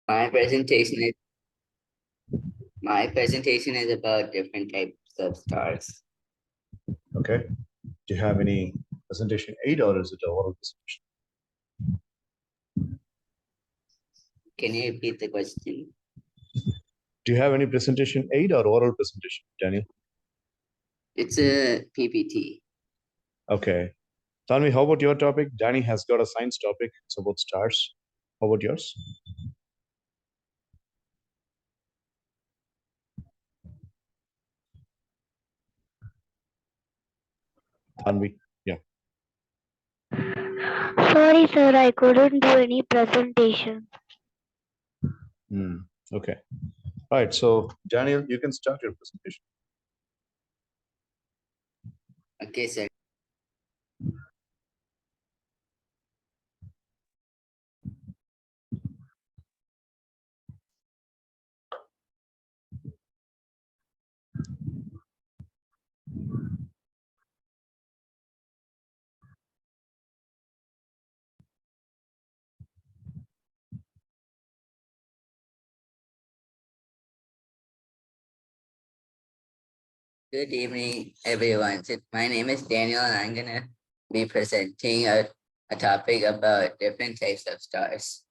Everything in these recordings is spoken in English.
My presentation is my presentation is about different types of stars. Okay. Do you have any presentation aid or is it a oral presentation? Can you repeat the question? Do you have any presentation aid or oral presentation, Daniel? It's a PPT. Okay. Tell me, how about your topic? Danny has got a science topic. It's about stars. How about yours? Tanvi. Yeah. Sorry, sir, I couldn't do any presentation. Okay. All right. So, Daniel, you can start your presentation. Okay, sir. Good evening, everyone. My name is Daniel, and I'm gonna be presenting a topic about different types of stars.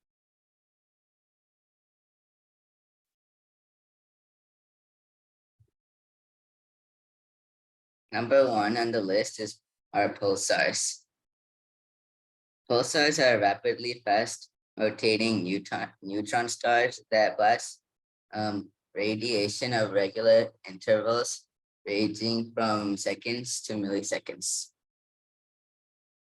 Number one on the list are pulsars. Pulsars are rapidly fast rotating neutron stars that blast radiation of regular intervals ranging from seconds to milliseconds.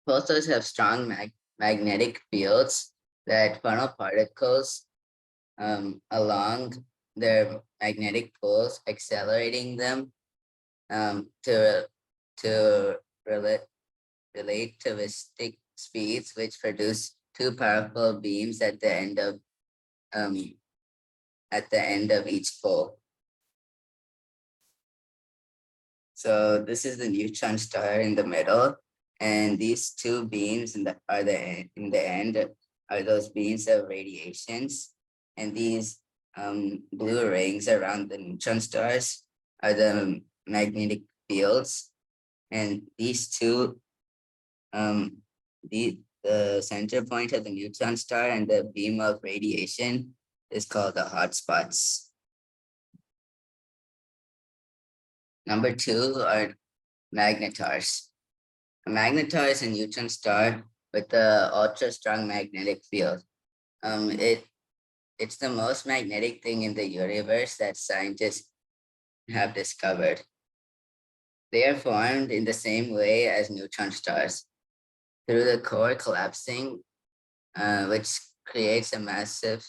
Pulsars have strong magnetic fields that funnel particles along their magnetic poles, accelerating them to relativistic speeds, which produce two powerful beams um, at the end of each pole. So this is the neutron star in the middle, and these two beams in the end are those beams of radiations, and these blue rings around the neutron stars are the magnetic fields, and these two the center point of the neutron star and the beam of radiation is called the hotspots. Number two are magnetars. A magnetar is a neutron star with the ultra strong magnetic field. It's the most magnetic thing in the universe that scientists have discovered. They are formed in the same way as neutron stars, through the core collapsing, which creates a magnetar.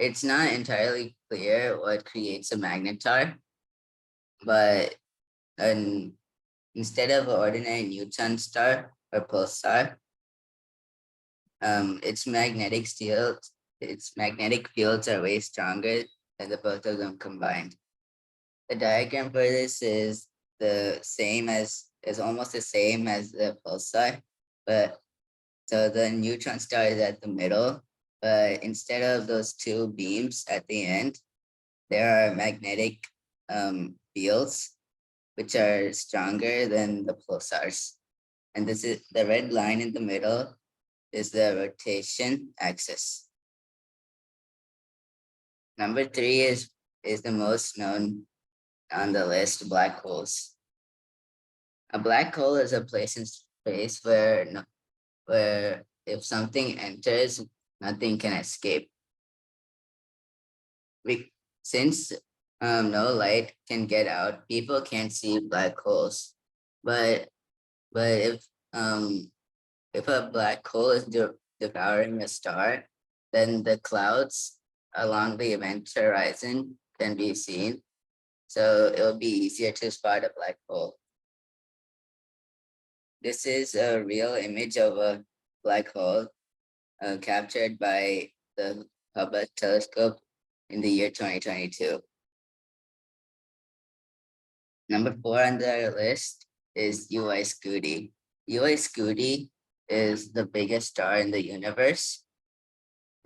It's not entirely clear what creates a magnetar, but instead of an ordinary neutron star or pulsar, its magnetic fields are way stronger than the both of them combined. The diagram for this is almost the same as the pulsar, but so the neutron star is at the middle, but instead of those two beams at the end, there are magnetic fields which are stronger than the pulsars. And this is the red line in the middle is the rotation axis. Number three is the most known on the list, black holes. A black hole is a place in space where if something enters, nothing can escape. Since no light can get out, people can't see black holes. But if a black hole is devouring a star, then the clouds along the event horizon can be seen. So it will be easier to spot a black hole. This is a real image of a black hole captured by the Hubble telescope in the year 2022. Number four on the list is UI Scuti. UI Scuti is the biggest star in the universe.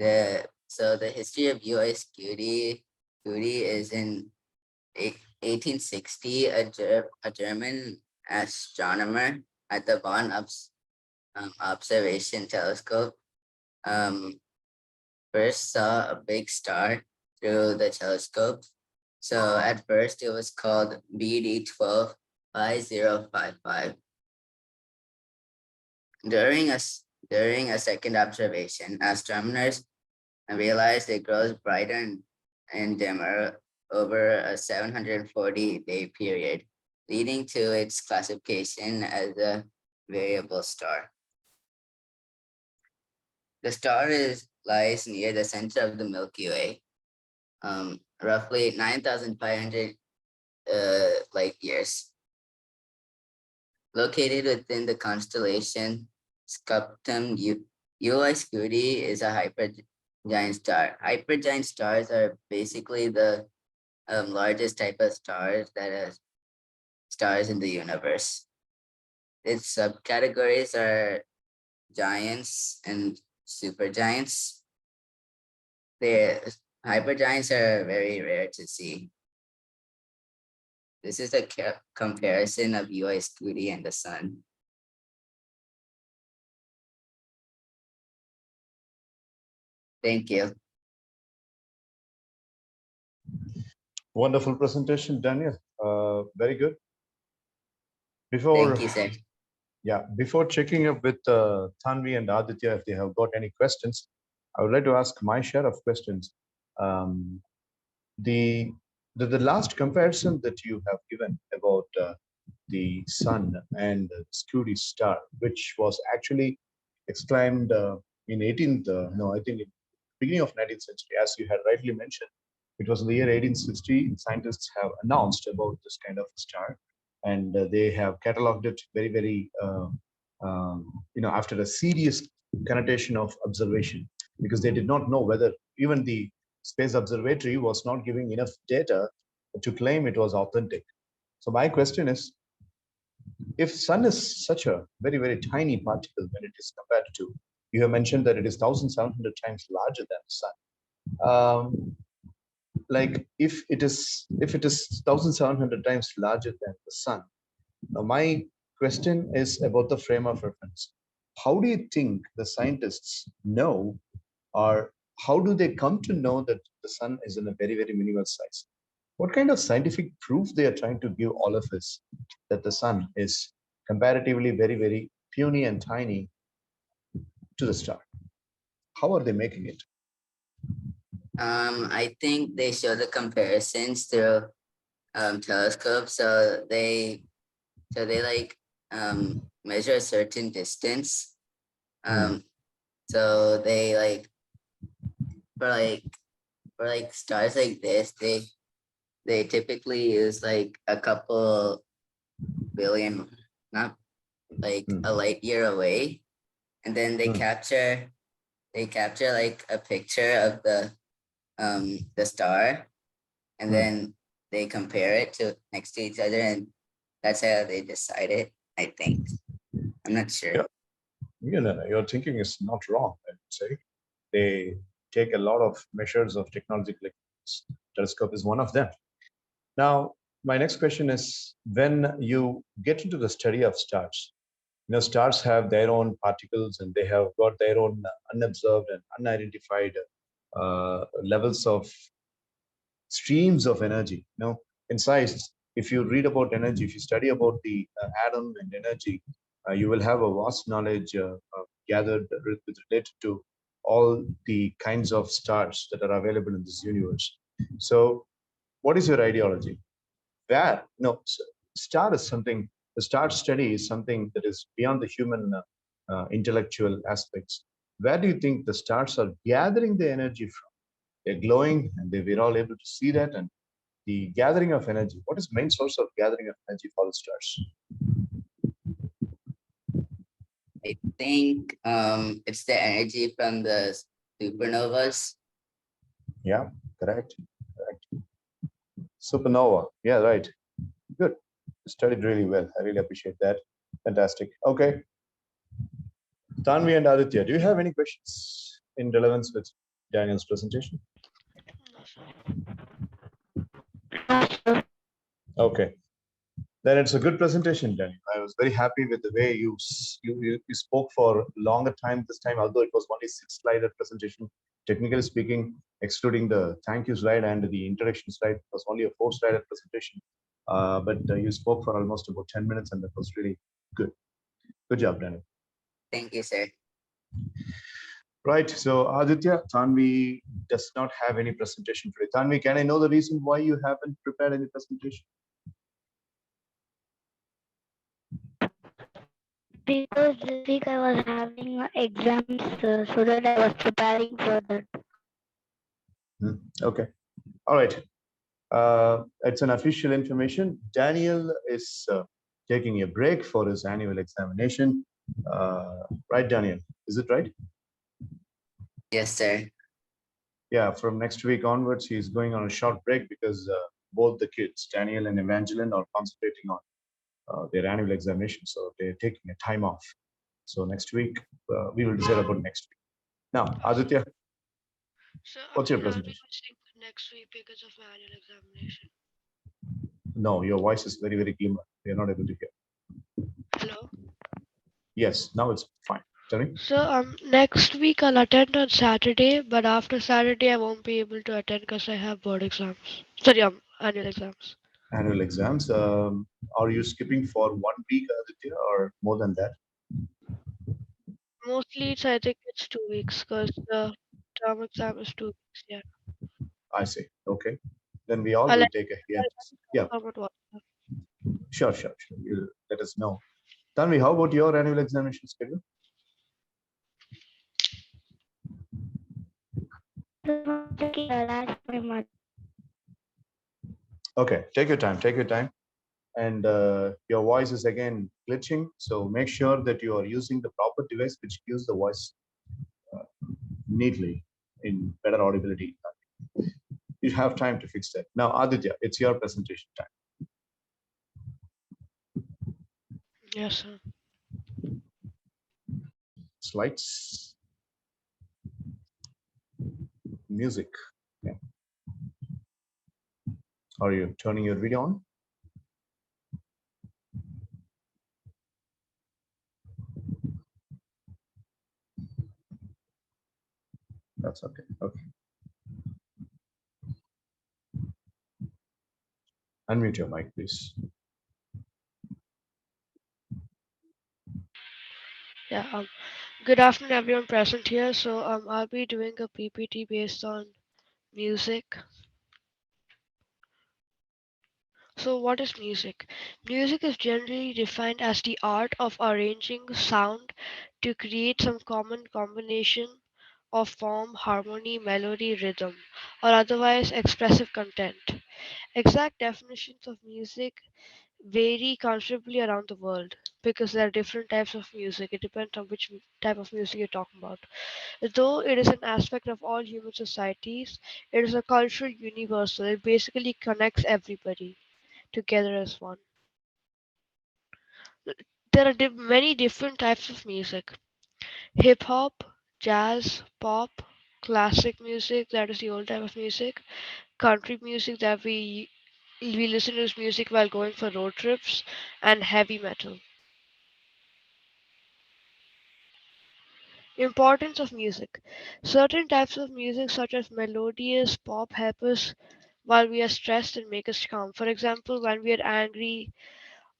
So the history of US Cutie is in 1860, a German astronomer at the Bonn Observation Telescope um, first saw a big star through the telescope. So at first it was called BD125055. During a second observation, astronomers realized it grows brighter and dimmer over a 740-day period, leading to its classification as a variable star. The star lies near the center of the Milky Way, roughly 9,500 light years. Located within the constellation Scutum Ulyss is a hypergiant star. Hypergiant stars are basically the largest type of stars that are stars in the universe. Its subcategories are giants and supergiants. The hypergiants are very rare to see. This is a comparison of Ulyss and the sun. Thank you. Wonderful presentation, Daniel. Very good. Before, Thank you, sir. yeah, before checking up with Tanvi and Aditya if they have got any questions, I would like to ask my share of questions. The last comparison that you have given about the sun and the Scudi star, which was actually exclaimed in 18th, no, I think in beginning of 19th century, as you had rightly mentioned, it was in the year 1860. Scientists have announced about this kind of star, and they have cataloged it very, very, after a serious connotation of observation, because they did not know whether even the space observatory was not giving enough data to claim it was authentic. So my question is, if sun is such a very, very tiny particle when it is compared to, you have mentioned that it is 1,700 times larger than the sun. Like if it is 1,700 times larger than the sun. Now my question is about the frame of reference. How do you think the scientists know, or how do they come to know that the sun is in a very, very minimal size? What kind of scientific proof they are trying to give all of us that the sun is comparatively very, very puny and tiny to the star? How are they making it? I think they show the comparisons through telescopes. So they like measure a certain distance. So they like for stars like this, they typically use like a couple billion, not like a light year away, and then they capture like a picture of the star, and then they compare it to next to each other, and that's how they decide it. I think. I'm not sure. Yeah. Your thinking is not wrong, I would say. They take a lot of measures of technology, like telescope is one of them. Now, my next question is, when you get into the study of stars, stars have their own particles and they have got their own unobserved and unidentified levels of streams of energy. In science, if you read about energy, if you study about the atom and energy, you will have a vast knowledge gathered related to all the kinds of stars that are available in this universe. So what is your ideology? Where star is something, the star study is something that is beyond the human intellectual aspects. Where do you think the stars are gathering the energy from? They're glowing, and we're all able to see that. And the gathering of energy, what is main source of gathering of energy for the stars? I think it's the energy from the supernovas. Yeah, correct. Supernova. Yeah, right. Good. Studied really well. I really appreciate that. Fantastic. Okay. Tanvi and Aditya, do you have any questions in relevance with Daniel's presentation? No, sir. No, sir. Okay, then it's a good presentation, Daniel. I was very happy with the way you spoke for a longer time this time, although it was only 6 slide presentation. Technically speaking, excluding the thank you slide and the introduction slide, it was only a 4 slide presentation. But you spoke for almost about 10 minutes, and that was really good. Good job, Daniel. Thank you, sir. Right. So Aditya, Tanvi does not have any presentation today. Tanvi, can I know the reason why you haven't prepared any presentation? Because this week I was having exams, so that I was preparing for that. Okay. All right. It's an official information. Daniel is taking a break for his annual examination. Right, Daniel? Is it right? Yes, sir. Yeah. From next week onwards, he's going on a short break because both the kids, Daniel and Evangeline, are concentrating on their annual examination. So they're taking a time off. So next week, we will decide about next week. Now, Aditya, So what's your again, I'll be presentation? missing next week because of my annual examination. No, your voice is very, very glimmer. We are not able to hear. Hello. Yes, now it's fine. Tell me. So next week I'll attend on Saturday, but after Saturday I won't be able to attend because I have board exams. Sorry, annual exams. Annual exams. Are you skipping for 1 week, Aditya, or more than that? Mostly I think it's 2 weeks because the term exam is 2 weeks. Yeah. I see. Okay. Then we all I'll will let take a I'll hiatus. Yeah, confirm it WhatsApp. sure, sure, sure. You let us know. Tanvi, how about your annual examination schedule? Taking I'll ask my mother. Okay, take your time. Take your time. And your voice is again glitching. So make sure that you are using the proper device which gives the voice neatly in better audibility. You have time to fix that. Now, Aditya, it's your presentation time. Yes, sir. Slides, music. Yeah. Are you turning your video on? That's okay. Okay. Unmute your mic, please. Yeah. Good afternoon, everyone present here. So I'll be doing a PPT based on music. So what is music? Music is generally defined as the art of arranging sound to create some common combination of form, harmony, melody, rhythm, or otherwise expressive content. Exact definitions of music vary considerably around the world because there are different types of music. It depends on which type of music you're talking about. Though it is an aspect of all human societies, it is a cultural universal. It basically connects everybody together as one. There are many different types of music: hip hop, jazz, pop, classic music, that is the old type of music, country music that we listen to this music while going for road trips, and heavy metal. Importance of music. Certain types of music, such as melodious pop, help us while we are stressed and make us calm. For example, when we are angry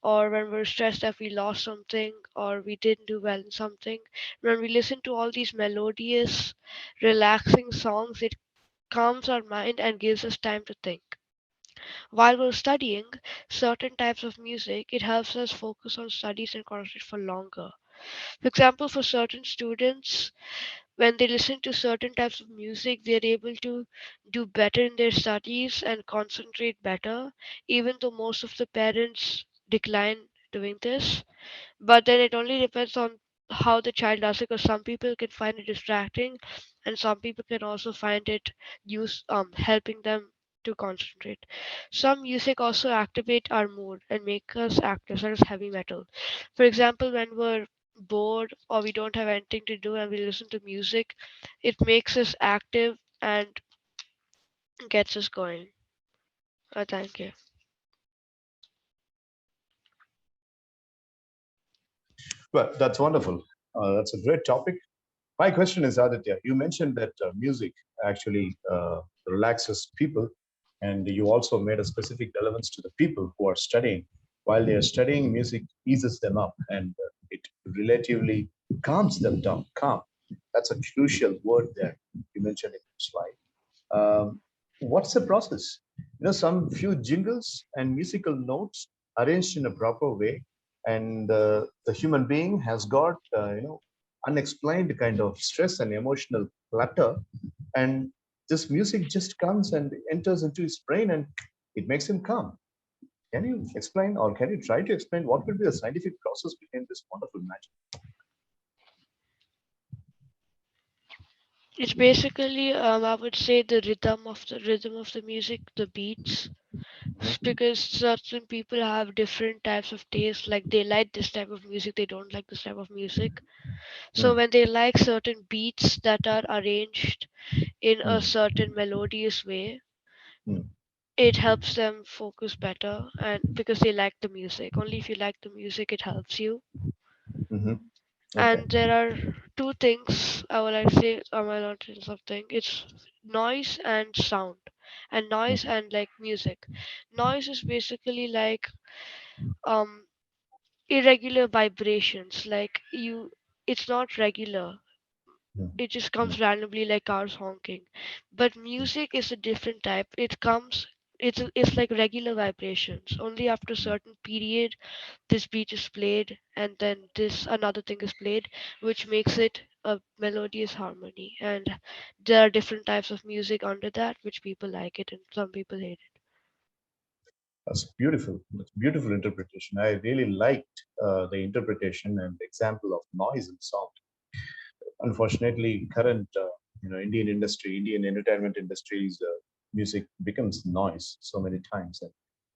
or when we're stressed that we lost something or we didn't do well in something, when we listen to all these melodious, relaxing songs, it calms our mind and gives us time to think. While we're studying certain types of music, it helps us focus on studies and concentrate for longer. For example, for certain students, when they listen to certain types of music, they're able to do better in their studies and concentrate better, even though most of the parents decline doing this. But then it only depends on how the child does it, because some people can find it distracting and some people can also find it helping them to concentrate. Some music also activate our mood and make us active, such as heavy metal. For example, when we're bored or we don't have anything to do and we listen to music, it makes us active and gets us going. Thank you. Well, that's wonderful. That's a great topic. My question is, Aditya, you mentioned that music actually relaxes people, and you also made a specific relevance to the people who are studying. While they are studying, music eases them up and it relatively calms them down. Calm. That's a crucial word there you mentioned in your slide. What's the process? Some few jingles and musical notes arranged in a proper way, and the human being has got unexplained kind of stress and emotional clutter, and this music just comes and enters into his brain, and it makes him calm. Can you explain, or can you try to explain what could be the scientific process behind this wonderful magic? It's basically, I would say, the rhythm of the music, the beats, because certain people have different types of taste. Like they like this type of music, they don't like this type of music. So Mm, when they like certain beats that are arranged in a mm, certain melodious way, mm, it helps them focus better, and because they like the music. Only if you like the music, it helps you. mhm. Okay. And there are two things I would like to say. Am I not saying something? It's noise and sound, and Mm, noise and like music. Noise is basically like um irregular vibrations. Like you, it's not regular. mm, It just mm, comes randomly like cars honking. But music is a different type. It comes. It's like regular vibrations. Only after a mm. certain period this beat is played and then this another thing is played, which makes it a melodious harmony. And there are different types of music under that, which people like it and some people hate it. That's beautiful. That's beautiful interpretation. I really liked the interpretation and example of noise and sound. Unfortunately, current Indian industry, Indian entertainment industry's music becomes noise so many times, and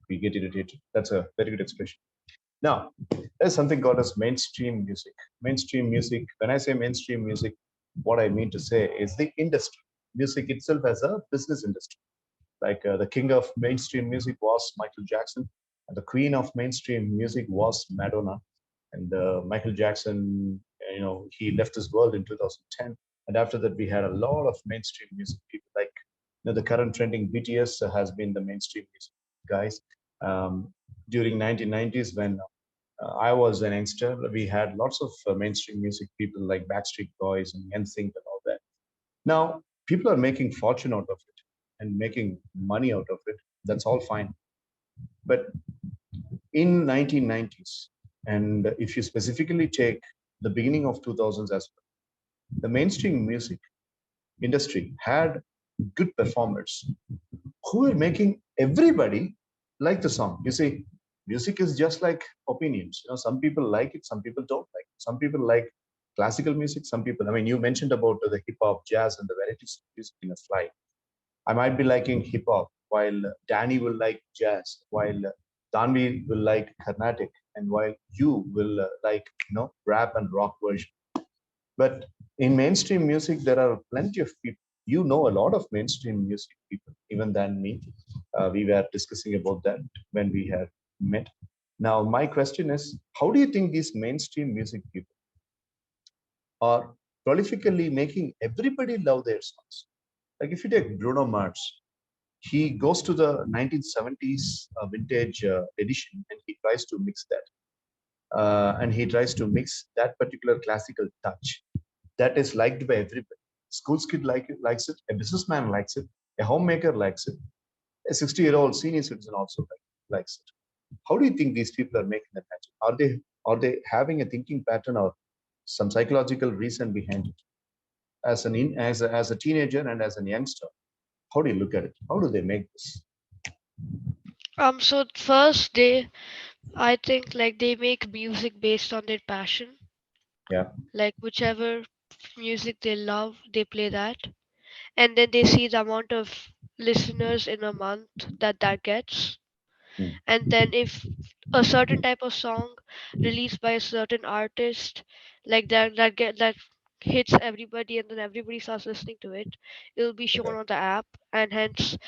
we get irritated. That's a very good expression. Now, there's something called as mainstream music. Mainstream music. When I say mainstream music, what I mean to say is the industry. Music itself as a business industry. Like the king of mainstream music was Michael Jackson, and the queen of mainstream music was Madonna. And Michael Jackson, he left this world in 2010. And after that, we had a lot of mainstream music people. Like the current trending BTS has been the mainstream music guys. During 1990s, when I was an youngster, we had lots of mainstream music people like Backstreet Boys and NSYNC and all that. Now, people are making fortune out of it and making money out of it. That's all fine. But in 1990s, and if you specifically take the beginning of 2000s as well, the mainstream music industry had good performers who were making everybody like the song. You see, music is just like opinions. Some people like it, some people don't like it. Some people like classical music, some people, I mean, you mentioned about the hip hop, jazz, and the varieties of music in a slide. I might be liking hip hop, while Danny will like jazz, while Danvi will like Carnatic, and while you will like rap and rock version. But in mainstream music, there are plenty of people. You know a lot of mainstream music people, even than me. We were discussing about that when we had met. Now, my question is, how do you think these mainstream music people are prolifically making everybody love their songs? Like if you take Bruno Mars, he goes to the 1970s vintage edition and he tries to mix that. And he tries to mix that particular classical touch that is liked by everybody. School kid likes it, a businessman likes it, a homemaker likes it, a 60-year-old senior citizen also likes it. How do you think these people are making that magic? Are they having a thinking pattern or some psychological reason behind it? As a teenager and as a youngster, how do you look at it? How do they make this? So first they, I think like they make music based on their passion. Yeah. Like whichever music they love, they play that. And then they see the amount of listeners in a month that gets. Hmm. And then if a certain type of song released by a certain artist, like that hits everybody, and then everybody starts listening to it, it'll be shown Okay. on the app, and hence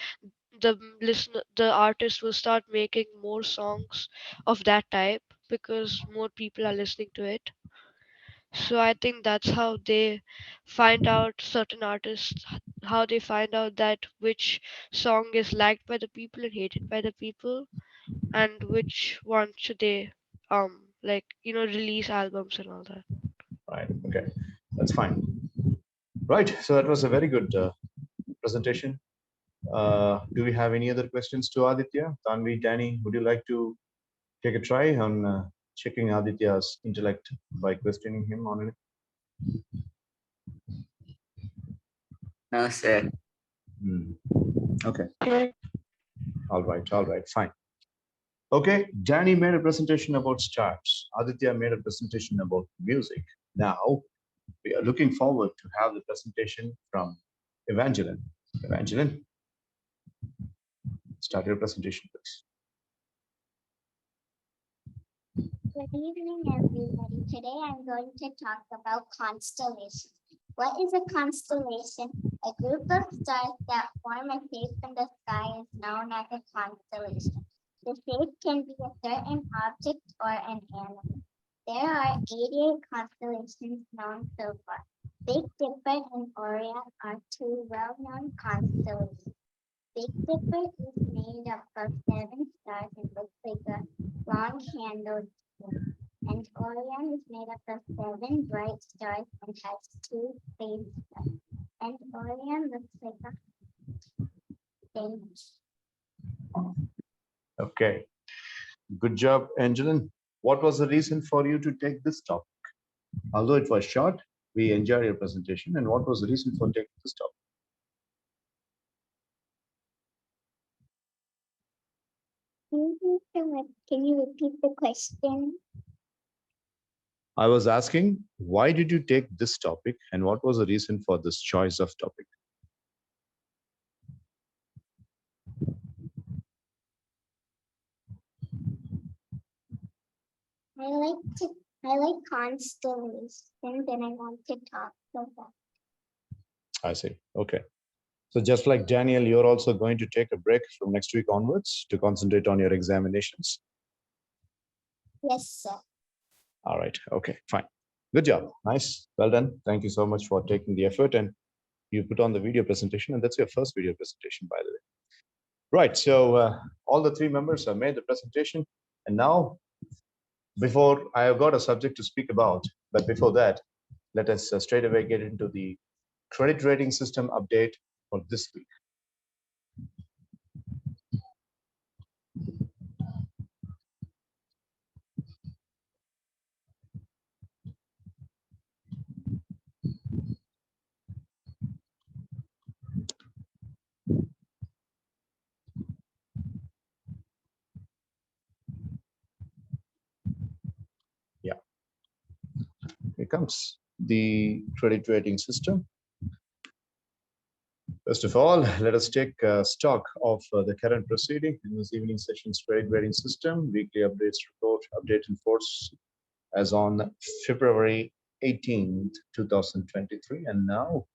the artist will start making more songs of that type because more people are listening to it. So I think that's how they find out certain artists, how they find out that which song is liked by the people and hated by the people, and which one should they like release albums and all that. Right. Okay. That's fine. Right. So that was a very good presentation. Do we have any other questions to Aditya? Tanvi, Danny, would you like to take a try on checking Aditya's intellect by questioning him on it? No, sir. Hmm. Okay. Sir, All right. All right. Fine. Okay. Danny made a presentation about charts. Aditya made a presentation about music. Now we are looking forward to have the presentation from Evangeline. Evangeline, start your presentation, please. Good evening, everybody. Today I'm going to talk about constellations. What is a constellation? A group of stars that form a shape in the sky is known as a constellation. The shape can be a certain object or an animal. There are 88 constellations known so far. Big Dipper and Orion are two well-known constellations. Big Dipper is made up of 7 stars and looks like a long-handled spoon. And Orion is made up of 7 bright stars and has 2 faint stars. And Orion looks like a faint. Okay. Good job, Angeline. What was the reason for you to take this topic? Although it was short, we enjoyed your presentation. And what was the reason for taking this topic? Can you repeat the question? I was asking, why did you take this topic and what was the reason for this choice of topic? I like constellations and I want to talk about. I see. Okay. So just like Daniel, you're also going to take a break from next week onwards to concentrate on your examinations. Yes, sir. All right. Okay, fine. Good job. Nice. Well done. Thank you so much for taking the effort and you put on the video presentation, and that's your first video presentation, by the way. Right. So all the 3 members have made the presentation, and now before I have got a subject to speak about, but before that, let us straight away get into the credit rating system update for this week. Yeah, here comes the credit rating system. First of all, let us take stock of the current proceeding in this evening session's credit rating system. Weekly updates report, update in force as on February 18th, 2023, and now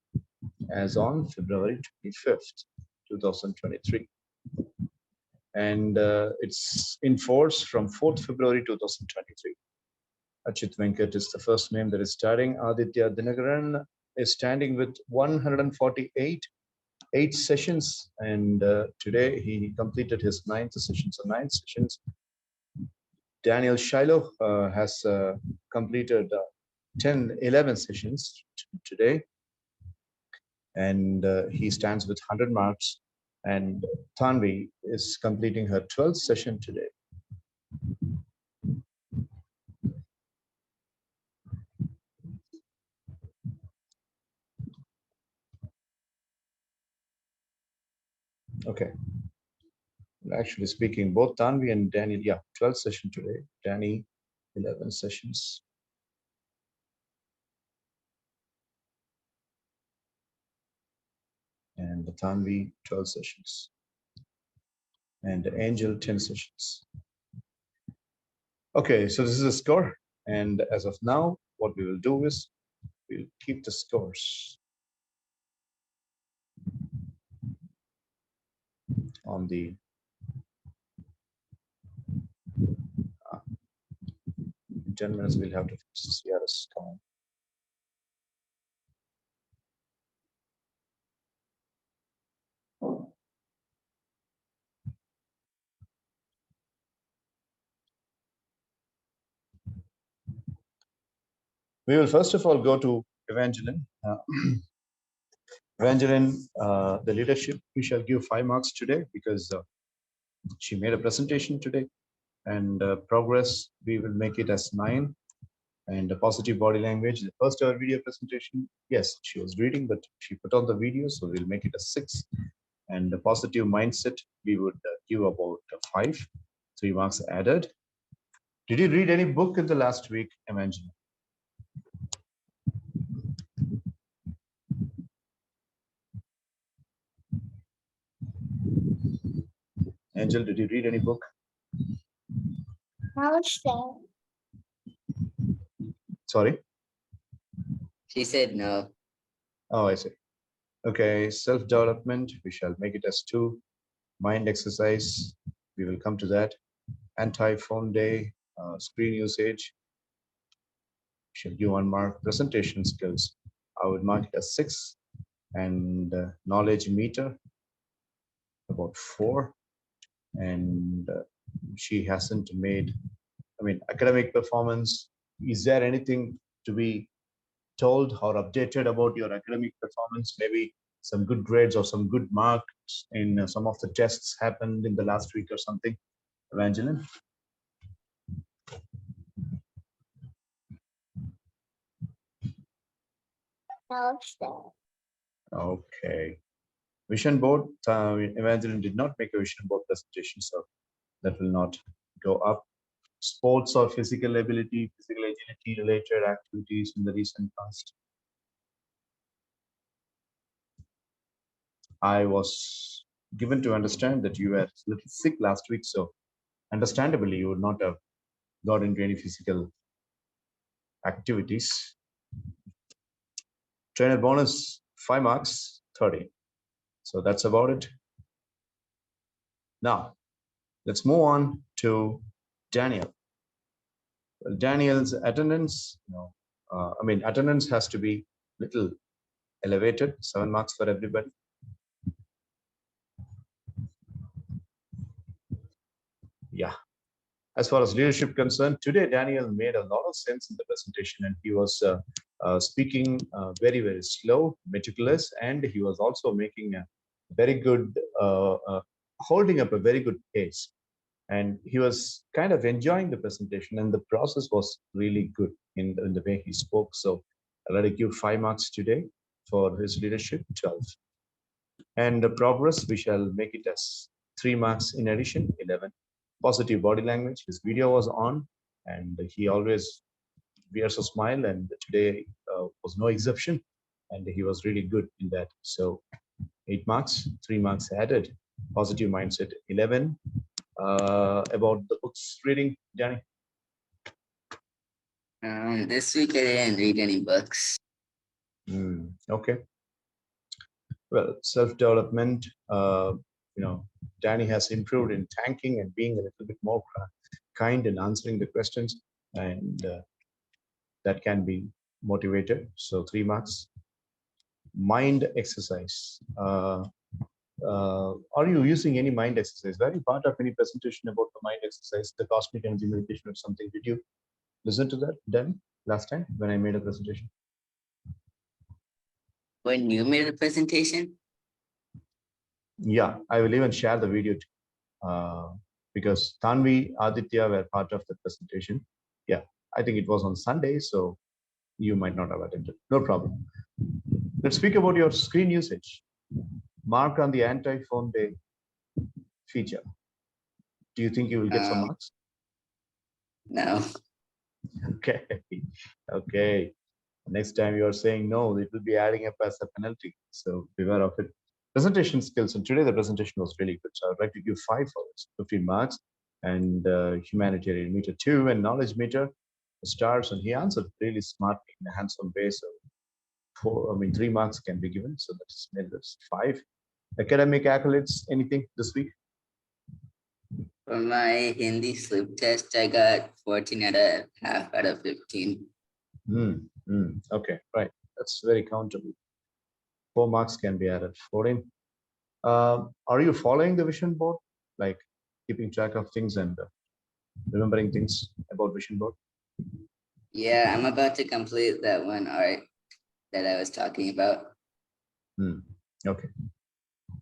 as on February 25th, 2023. And it's in force from 4th February 2023. Achit Venkat is the first name that is starting. Aditya Dinagaran is standing with 148 sessions, and today he completed his 9th session. So 9 sessions. Daniel Shiloh has completed 11 sessions today, and he stands with 100 marks. And Tanvi is completing her 12th session today. Okay. Actually speaking, both Tanvi and Daniel, yeah, 12th session today. Danny, 11 sessions. And Tanvi, 12 sessions. and Angel 10 sessions. Okay, so this is a score. And as of now, what we will do is we'll keep the scores on the 10 minutes. We'll have to fix the CRS count. We will first of all go to Evangeline. Evangeline, the leadership, we shall give 5 marks today because she made a presentation today. And progress, we will make it as 9. And the positive body language, the first ever video presentation, yes, she was reading, but she put on the video, so we'll make it a 6. And the positive mindset, we would give about 5, 3 marks added. Did you read any book in the last week, Evangeline? Angel, did you read any book? No, sir. Sorry? She said no. Oh, I see. Okay, self-development, we shall make it as 2. Mind exercise, we will come to that. Anti-phone day, screen usage, should give 1 mark. Presentation skills, I would mark it as 6. And knowledge meter, about 4. And she hasn't made, academic performance. Is there anything to be told or updated about your academic performance? Maybe some good grades or some good marks in some of the tests happened in the last week or something, Evangeline? No, sir. Okay. Vision board, Evangeline did not make a vision board presentation, so that will not go up. Sports or physical ability, physical agility related activities in the recent past. I was given to understand that you were a little sick last week, so understandably you would not have got into any physical activities. Trainer bonus 5 marks, 30. So that's about it. Now, let's move on to Daniel. Well, Daniel's attendance, attendance has to be little elevated, 7 marks for everybody. Yeah. As far as leadership concerned, today Daniel made a lot of sense in the presentation, and he was speaking very, very slow, meticulous, and he was also making a very good, holding up a very good pace. And he was kind of enjoying the presentation, and the process was really good in the way he spoke. So I'll let give 5 marks today for his leadership, 12. And the progress, we shall make it as 3 marks in addition, 11. Positive body language, his video was on, and he always wears a smile, and today was no exception, and he was really good in that. So 8 marks, 3 marks added. Positive mindset, 11. About the books reading, Danny? This week I didn't read any books. Okay. Well, self-development, Danny has improved in thanking and being a little bit more kind and answering the questions, and that can be motivated. So 3 marks. Mind exercise. Are you using any mind exercise? Were you part of any presentation about the mind exercise, the cosmic energy meditation or something? Did you listen to that, Dan, last time when I made a presentation? When you made the presentation? Yeah, I will even share the video because Tanvi, Aditya were part of the presentation. Yeah, I think it was on Sunday, so you might not have attended. No problem. Let's speak about your screen usage. Mark on the anti-phone day feature. Do you think you will get some marks? No. Okay. Okay. Next time you are saying no, it will be adding up as a penalty. So beware of it. Presentation skills, and today the presentation was really good. So I'd like to give 5 for this, 15 marks, and humanitarian meter 2, and knowledge meter stars, and he answered really smartly in a handsome way. So 3 marks can be given. So that's made this 5. Academic accolades, anything this week? For my Hindi sleep test, I got 14.5 out of 15. Okay, right. That's very countable. 4 marks can be added. 14. Are you following the vision board? Like keeping track of things and remembering things about vision board? Yeah, I'm about to complete that one art that I was talking about. Okay.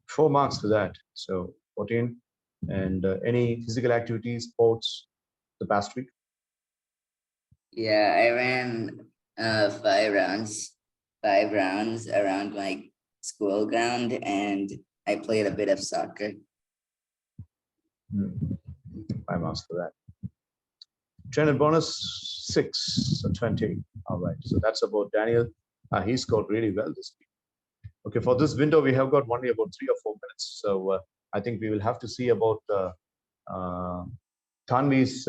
4 marks for that. So 14. And any physical activities, sports the past week? Yeah, I ran 5 rounds around my school ground, and I played a bit of soccer. 5 marks for that. Trainer bonus 6, so 20. All right. So that's about Daniel. He scored really well this week. Okay, for this window, we have got only about 3 or 4 minutes. So I think we will have to see about Tanvi's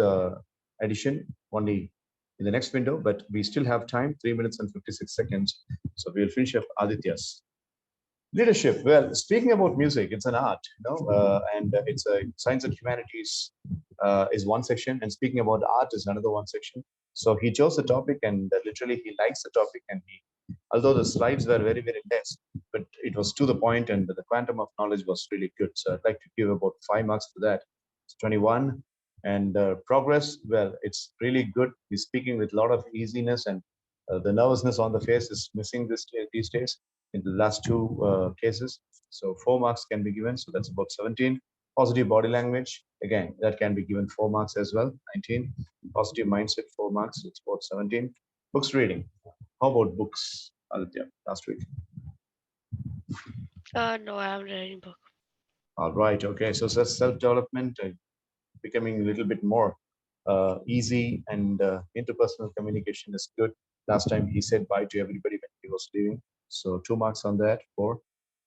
addition only in the next window, but we still have time, 3 minutes and 56 seconds. So we'll finish up Aditya's. Leadership. Well, speaking about music, it's an art, and it's a science and humanities is one section, and speaking about art is another one section. So he chose the topic, and literally he likes the topic, and although the slides were very, very less, but it was to the point, and the quantum of knowledge was really good. So I'd like to give about 5 marks for that. It's 21. And progress, well, it's really good. He's speaking with a lot of easiness, and the nervousness on the face is missing these days in the last 2 cases. So 4 marks can be given. So that's about 17. Positive body language, again, that can be given 4 marks as well. 19. Positive mindset, 4 marks. It's about 17. Books reading. How about books, Aditya, last week? No, I haven't read any book. All right. Okay. So self-development, becoming a little bit more easy, and interpersonal communication is good. Last time he said bye to everybody when he was leaving. So 2 marks on that. 4.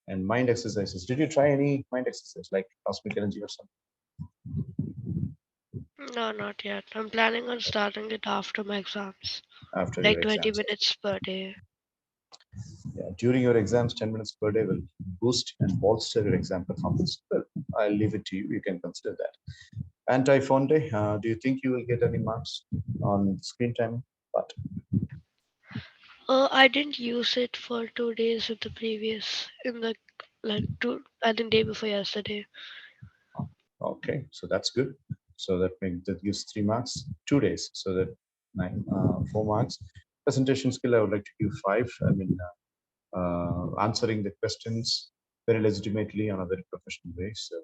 And mind exercises. Did you try any mind exercise like cosmic energy or something? No, not yet. I'm planning on starting it after my exams. After Like your 20 exams. minutes per day. Yeah, during your exams, 10 minutes per day will boost and bolster your exam performance. Well, I'll leave it to you. You can consider that. Anti-Fonte, do you think you will get any marks on screen time? But I didn't use it for 2 days in the I think day before yesterday. okay, so that's good. So that gives 3 marks, 2 days. So that 4 marks. Presentation skill, I would like to give 5. I mean, answering the questions very legitimately on a very professional way. So,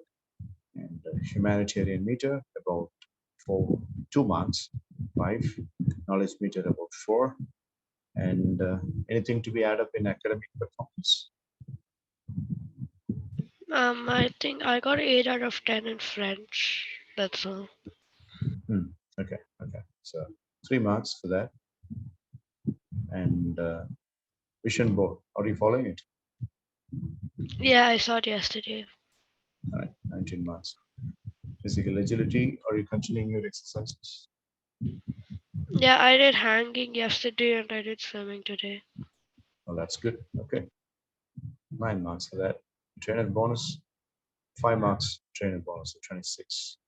and humanitarian meter about 2 marks, 5. Knowledge meter about 4. And anything to be added up in academic performance? I think I got 8 out of 10 in French. That's all. Okay. So 3 marks for that. And vision board, are you following it? Yeah, I saw it yesterday. All right, 19 marks. Physical agility, are you continuing your exercises? Yeah, I did hanging yesterday and I did swimming today. Well, that's good. Okay. 9 marks for that. Trainer bonus, 5 marks, trainer bonus, so 26.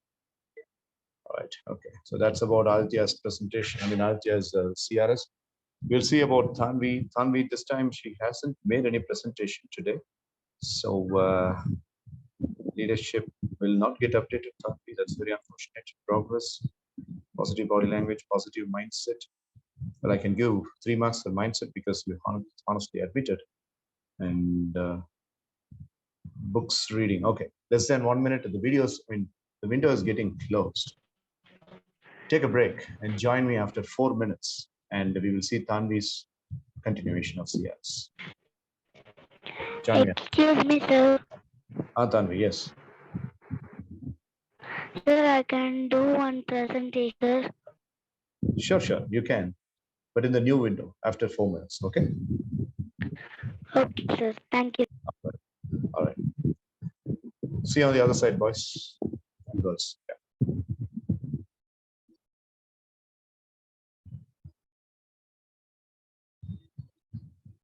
All right. Okay. So that's about Aditya's presentation. I mean, Aditya's CRS. We'll see about Tanvi. Tanvi, this time she hasn't made any presentation today. So leadership will not get updated. Tanvi, that's very unfortunate. Progress, positive body language, positive mindset. Well, I can give 3 marks for mindset because you honestly admitted. And books reading. Okay, less than 1 minute. The videos, I mean, the window is getting closed. Take a break and join me after 4 minutes, and we will see Tanvi's continuation of CS. Join me. Excuse me, sir. Tanvi, yes. Sir, I can do one presentation. Sure, you can. But in the new window after 4 minutes, okay? Okay, sir. Thank you. All right. See you on the other side, boys and girls.